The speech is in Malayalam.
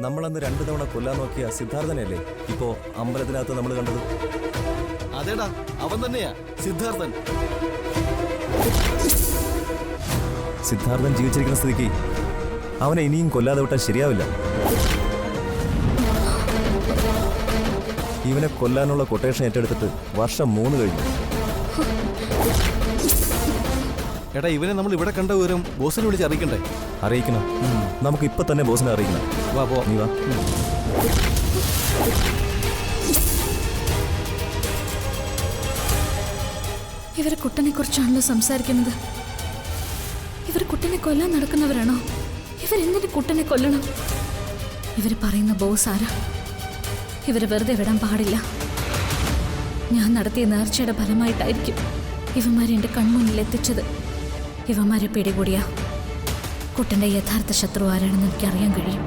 നമ്മളന്ന് 2 തവണ കൊല്ലാൻ നോക്കിയ സിദ്ധാർത്ഥനല്ലേ ഇപ്പോ അമ്പലത്തിനകത്ത് നമ്മൾ കണ്ടത്? അതേടാ, അവൻ തന്നെയാ സിദ്ധാർത്ഥൻ. സിദ്ധാർത്ഥൻ ജീവിച്ചിരിക്കുന്ന സ്ഥിതിക്ക് അവനെ ഇനിയും കൊല്ലാതെ വിട്ടാൽ ശരിയാവില്ല. ഇവനെ കൊല്ലാനുള്ള കൊട്ടേഷൻ ഏറ്റെടുത്തിട്ട് വർഷം 3 കഴിഞ്ഞു. എടാ, ഇവനെ നമ്മൾ ഇവിടെ കണ്ട വിവരം ബോസിനെ വിളിച്ച് അറിയിക്കണ്ടേ? അറിയിക്കണം. നമുക്ക് ഇപ്പൊ തന്നെ ബോസിനെ അറിയിക്കണം. വാ പോ. നീ വാ. ഇവർ കുട്ടനെ കുറിച്ചാണല്ലോ സംസാരിക്കുന്നത്. ഇവർ കുട്ടനെ കൊല്ലാൻ നടക്കുന്നവരാണോ? ഇവരെന്തിന് കുട്ടനെ കൊല്ലണം? ഇവർ പറയുന്ന ബോസ് ആരാ? ഇവരെ വെറുതെ വിടാൻ പാടില്ല. ഞാൻ നടത്തിയ നേർച്ചയുടെ ഫലമായിട്ടായിരിക്കും ഇവന്മാരെ എൻ്റെ കൺമുന്നിൽ എത്തിച്ചത്. ഇവന്മാരെ പിടികൂടിയ കുട്ടൻ്റെ യഥാർത്ഥ ശത്രു ആരാണെന്ന് എനിക്കറിയാൻ കഴിയും.